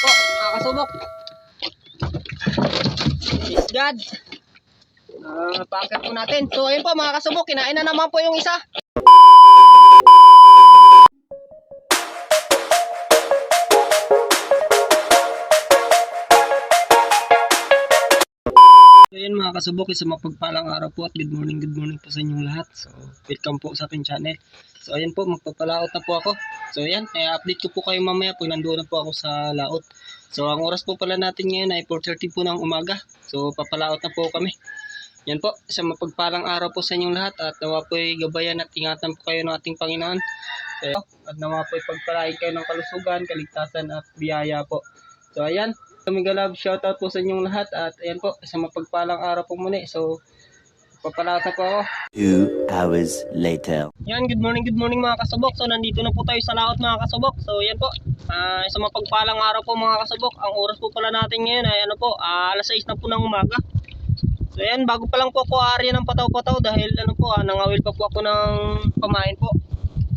po, mga kasubok. Praise God. Paakyat po natin. So ayun po mga kasubok, kinain na naman po yung isa. So yun mga kasubok, isang mapagpalang araw po at good morning po sa inyong lahat. So welcome po sa aking channel. So ayan po, magpapalaot na po ako. So ayan, update ko po kayo mamaya pag nandoon na po ako sa laot. So ang oras po pala natin ngayon ay 4:30 po ng umaga. So papalaot na po kami. Yan po, isang mapagpalang araw po sa inyong lahat at nawa po ay gabayan at ingatan po kayo ng ating Panginoon. So, at nawa po ay pagpalain kayo ng kalusugan, kaligtasan at biyaya po. So ayan, Mega Love, shoutout po sa inyong lahat at ayan po, isang mapagpalang araw po muli. So papalaot na po ako. 2 hours later. Yan, good morning mga kasubok. So nandito na po tayo sa laot mga kasubok. So yan po, isang mapagpalang araw po mga kasubok. Ang oras po pala natin ngayon ay ano po, alas 6 na po ng umaga. So yan, bago pa lang po ako aarya ng pataw-pataw dahil ano po, nangawil pa po ako ng pamain po.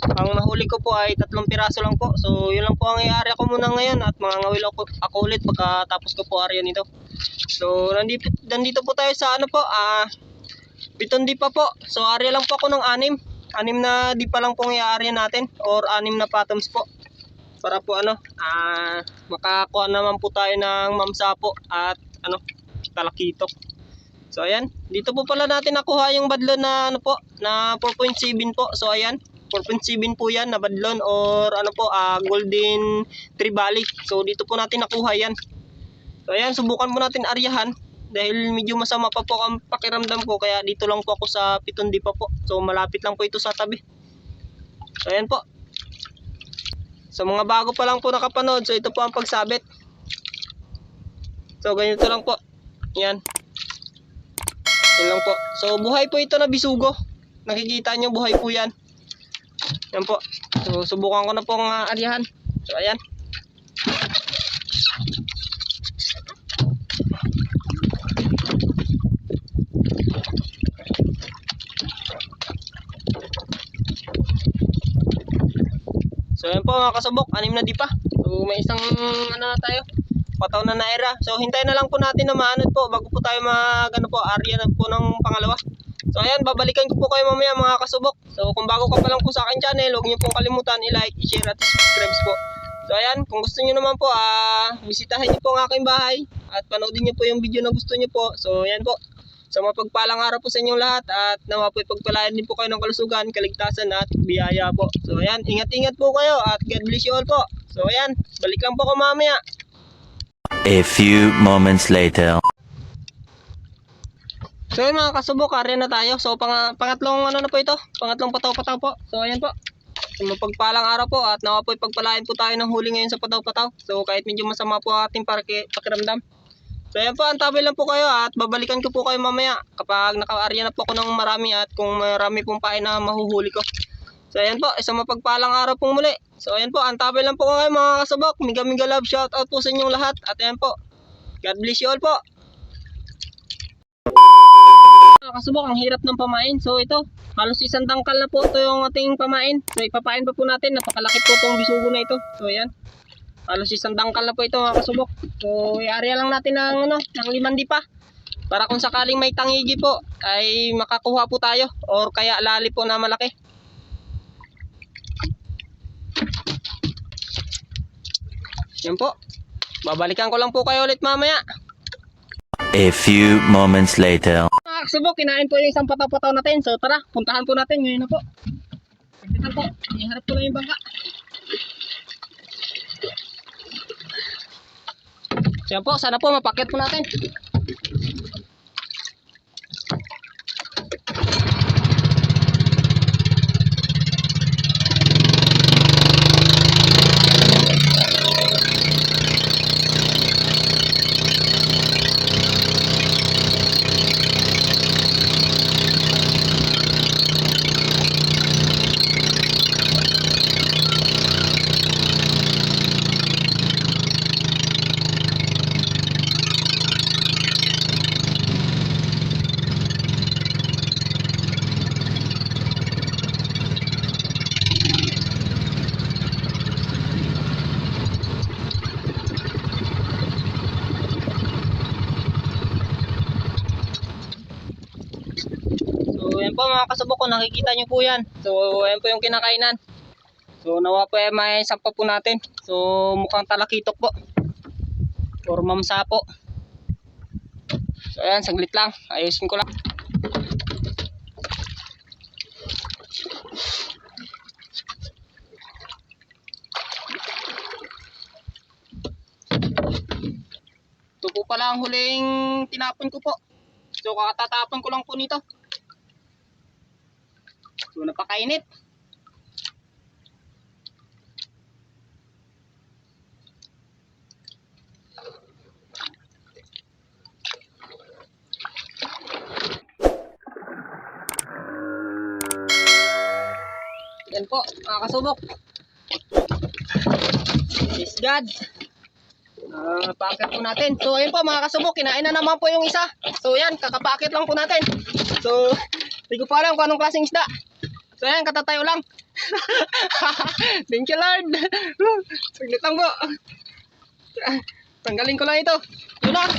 Ang nahuli ko po ay 3 piraso lang po. So yun lang po ang i-area ko muna ngayon at mangangawil ako ulit pagkatapos ko po arya nito. So nandito po tayo sa ano po, 7 di pa po. So area lang po ako ng 6 na di pa lang pong i-area natin or 6 na patams po. Para po ano, makakuha naman po tayo ng mamsa po at ano, talakitok. So ayan, dito po pala natin nakuha yung badlon na ano po, na 4.7 po. So ayan, 4.7 po yan na badlon or ano po, golden tribali. So dito po natin nakuha yan. So ayan, subukan po natin aryahan dahil medyo masama pa po ang pakiramdam ko, kaya dito lang po ako sa 7 di pa po. So malapit lang po ito sa tabi. So ayan po. Sa mga bago pa lang po nakapanood, so ito po ang pagsabit. So ganito lang po. Yan. Yan lang po. So buhay po ito na bisugo. Nakikita nyo, buhay po yan. Yan po. So subukan ko na pong aryahan. So ayan. So yan po mga kasubok, 6 na di pa. So may isang ano na tayo, pataw na naira. So hintayin na lang po natin na maanod po bago po tayo arya na po ng pangalawa. So ayan, babalikan ko po kayo mamaya mga kasubok. So kung bago ka pa lang po sa akin channel, huwag niyo pong kalimutan i-like, i-share at i-subscribe po. So ayan, kung gusto niyo naman po, bisitahin niyo po ang aking bahay at panoodin niyo po yung video na gusto niyo po. So ayan po. So mapagpalang araw po sa inyong lahat at nawa po ipagpalain din po kayo ng kalusugan, kaligtasan at biyaya po. So ayan, ingat-ingat po kayo at God bless you all po. So ayan, balik lang po ako mamaya. A few moments later. So ayan mga kasubok, arya na tayo. So pangatlong ano na po ito, pangatlong pataw-pataw po. So ayan po, so, mapagpalang araw po at nawa po ipagpalain po tayo ng huli ngayon sa pataw-pataw. So kahit medyo masama po ating pakiramdam. So ayan po, antabay lang po kayo at babalikan ko po kayo mamaya kapag naka-arya na po ako ng marami at kung marami pong pain na mahuhuli ko. So ayan po, isang mapagpalang araw pong muli. So ayan po, antabay lang po kayo mga kasabok. Mega love, shout out po sa inyong lahat. At ayan po, God bless you all po. Mga kasabok, ang hirap ng pamain. So ito, halos isang tangkal na po ito yung ating pamain. So ipapain pa po natin, napakalaki po itong bisugo na ito. So ayan. Halos isang dangkal na po ito mga kasubok. So i-area lang natin ng 5 di pa. Para kung sakaling may tangigi po ay makakuha po tayo or kaya lali po na malaki. Yan po. Babalikan ko lang po kayo ulit mamaya. A few moments later. Mga kasubok, kinain po yung isang pataw-pataw natin. So tara, puntahan po natin ngayon na po. Tignan po, iharap po lang yung bangka. So yan po, sana po mapakit po natin. mga kasubok ko, nakikita nyo po yan. So ayan po yung kinakainan. So nawa po may sampa po natin. So mukhang talakitok po or mamsa po. So ayan, saglit lang, ayusin ko lang. Ito po pala ang huling tinapon ko po. So kakatatapon ko lang po nito. So napakainit. Yan po mga kasubok. Praise God. Paakit po natin. So ayun po mga kasubok, kinain na naman po yung isa. So yan, kakapakit lang po natin. So hindi ko pa alam kung anong klaseng isda. So yan, katatayo lang. Thank you Lord. Saglit lang po. Tanggalin ko lang ito. Yun lang.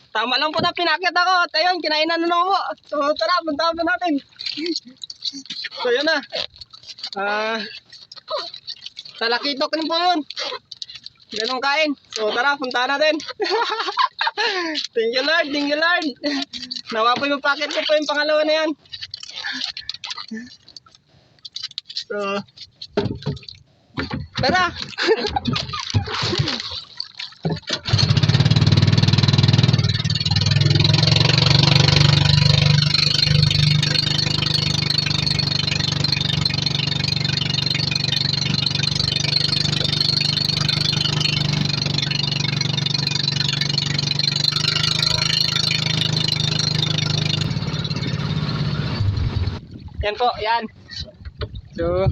Tama lang po na pinakit ako. At ayun, kinainan na naman po. So tara, puntahan po natin. So yun na. Talakitok rin po yun. Ganong kain. So tara, puntahan natin. Thank you Lord, thank you Lord. Nawa po yung packet ko po yung pangalawa na yan. So tara. Yan po, yan. So,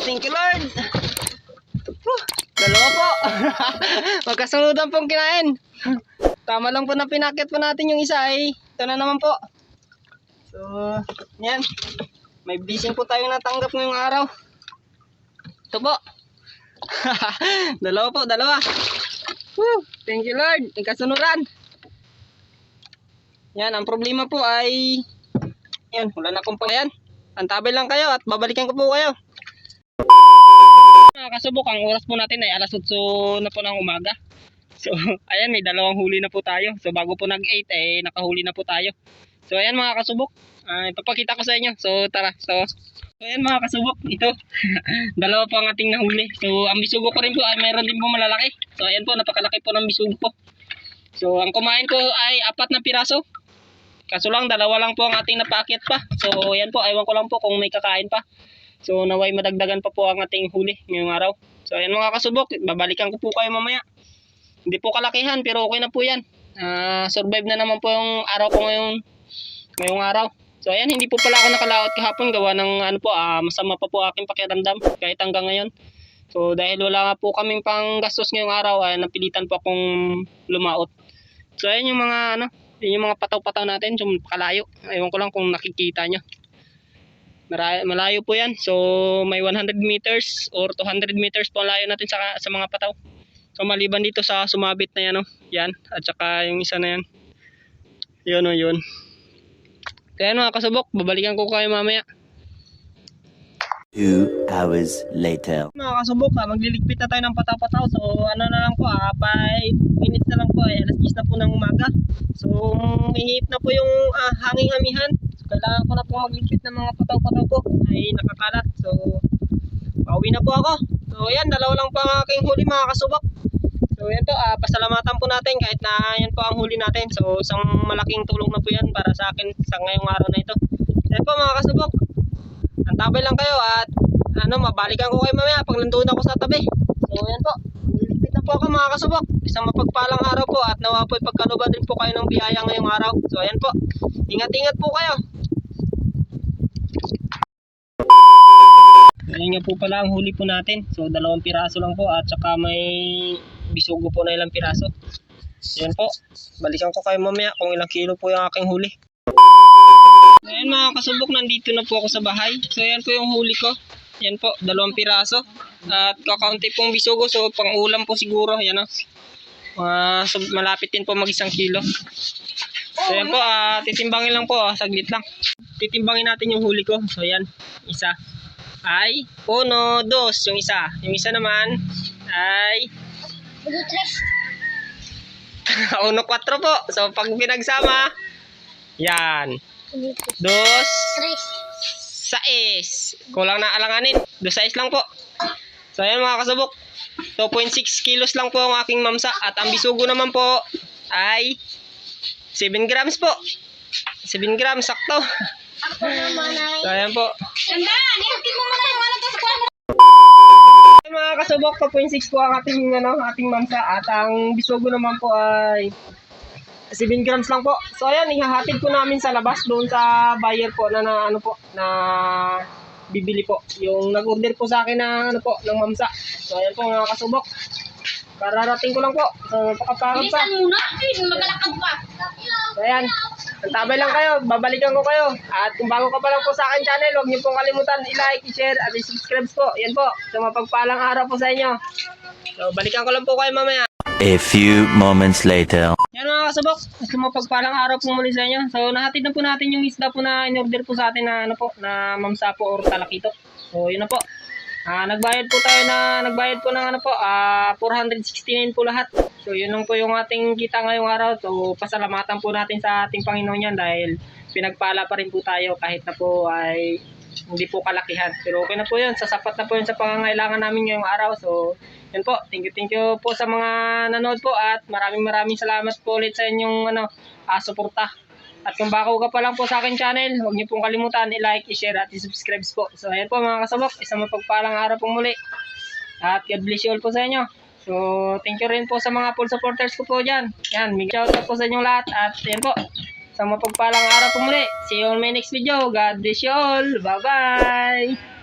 thank you Lord. Dalawa po. Magkasunodan pong kinain. Tama lang po na pinakit po natin yung isa ay ito na naman po. So, yan. May blessing po tayo natanggap ngayong araw. Ito po. Dalawa po, dalawa. Thank you Lord. Magkasunuran. Yan, ang problema po ay yan, wala na pong yan. Antabay lang kayo at babalikan ko po kayo. Mga kasubok, ang oras po natin ay alas 8 na po ng umaga. So, ayan, may dalawang huli na po tayo. So, bago po nag-8, nakahuli na po tayo. So, ayan mga kasubok, ipapakita ko sa inyo. So, tara. So ayan mga kasubok, ito. Dalawa po ang ating nahuli. So, ang bisugo ko rin po ay mayroon din po malalaki. So, ayan po, napakalaki po ng bisugo po. So, ang kumain ko ay 4 na piraso. Kaso lang, dalawa lang po ang ating napakit pa. So, ayan po, aywan ko lang po kung may kakain pa. So naway madagdagan pa po ang ating huli ngayong araw. So ayan mga kasubok, babalikan ko po kayo mamaya. Hindi po kalakihan pero okay na po yan. Survive na naman po yung araw ko ngayong araw. So ayan, hindi po pala ako nakalaot kahapon gawa ng masama pa po aking pakiramdam kahit hanggang ngayon. So dahil wala nga po kaming pang gastos ngayong araw ay napilitan po akong lumaot. So ayan yung mga yun yung mga pataw-pataw natin, yung kalayo. Ewan ko lang kung nakikita nyo. Malayo po yan. So may 100 meters or 200 meters po ang layo natin sa mga pataw. So maliban dito sa sumabit na yan, yan. At saka yung isa na yan. Yun yun. Kaya mga kasubok, babalikan ko kayo mamaya. 2 hours later. Mga kasubok, magliligpit na tayo ng pataw-pataw. So ano na lang po, 5 minutes na lang po, alas 10 na po ng umaga. So mahihip na po yung hanging-hamihan. Kailangan ko na po magligpit ng mga pataw-pataw ko ay nakakalat. So pauwi na po ako. So yan, dalawa lang po ang aking huli mga kasubok. So yan po, pasalamatan po natin kahit na yan po ang huli natin. So isang malaking tulong na po yan para sa akin sa ngayong araw na ito. Yan po mga kasubok, antabay lang kayo at mabalikan ko kayo mamaya pag nandun ako sa tabi. So yan po, liligpit na po ako mga kasubok. Isang mapagpalang araw po at nawa po'y pagkalubad rin po kayo ng biyaya ngayong araw. So ayan po, ingat-ingat po kayo. Ayan nga po pala ang huli po natin. So 2 piraso lang po at saka may bisugo po na ilang piraso. Ayan po, balikan ko kayo mamaya kung ilang kilo po yung aking huli. Ayan mga kasubok, nandito na po ako sa bahay. So ayan po yung huli ko. Ayan po, 2 piraso. At kakaunti pong bisugo, so pang ulam po siguro. Ayan o. So, malapit din po mag 1 kilo. So ayan po, titimbangin lang po, saglit lang. Titimbangin natin yung huli ko. So ayan, isa ay 1, 2, yung isa. Yung isa naman ay 1, 4 po. So pag pinagsama, yan. 2, 6. Kulang na alanganin. 2, 6 lang po. So ayan mga kasubok. 2.6 kilos lang po ang aking mamsa. At ang bisugo naman po ay 7 grams po. 7 grams, sakto. Ako naman ay... So ayan po. Ganda! Nihapin mo muna yung ano to sa kwan. Ayan, mga kasubok, 2.6 po ang ating mamsa. At ang bisugo naman po ay 7 grams lang po. So ayan, ihahatid po namin sa labas doon sa buyer po na bibili po. Yung nag-order po sa akin na ng mamsa. So ayan po mga kasubok. Kararating ko lang po. So napakapagod pa. Bilisan muna. Magalakad pa. So ayan, antabay lang kayo. Babalikan ko kayo. At kung bago ka pa lang po sa akin channel, huwag niyo pong kalimutan i-like, i-share, at i-subscribe po. Yan po. So mapagpalang araw po sa inyo. So balikan ko lang po kayo mamaya. A few moments later. Yan mga kasabok, gusto mo pagpalang araw po muli sa inyo. So nahatid na po natin yung isda po na in-order po sa atin na na mamsa po or talakitok. So yun na po. Nagbayad po ng 469 po lahat. So yun lang po yung ating kita ngayong araw. So pasalamatan po natin sa ating Panginoon yan dahil pinagpala pa rin po tayo kahit na po ay hindi po kalakihan. Pero okay na po yun. Sasapat na po yun sa pangangailangan namin ngayong araw. So yun po, thank you po sa mga nanood po at maraming salamat po ulit sa inyong suporta. At kung bago ka pa lang po sa akin channel, huwag niyo pong kalimutan i-like, i-share at i-subscribe po. So ayan po mga kasabok, isang mapagpalang araw pong muli. At God bless you all po sa inyo. So thank you rin po sa mga full supporters ko po dyan. Yan, big shoutout po sa inyong lahat. At ayan po, isang mapagpalang araw po muli. See you on my next video. God bless you all. Bye bye.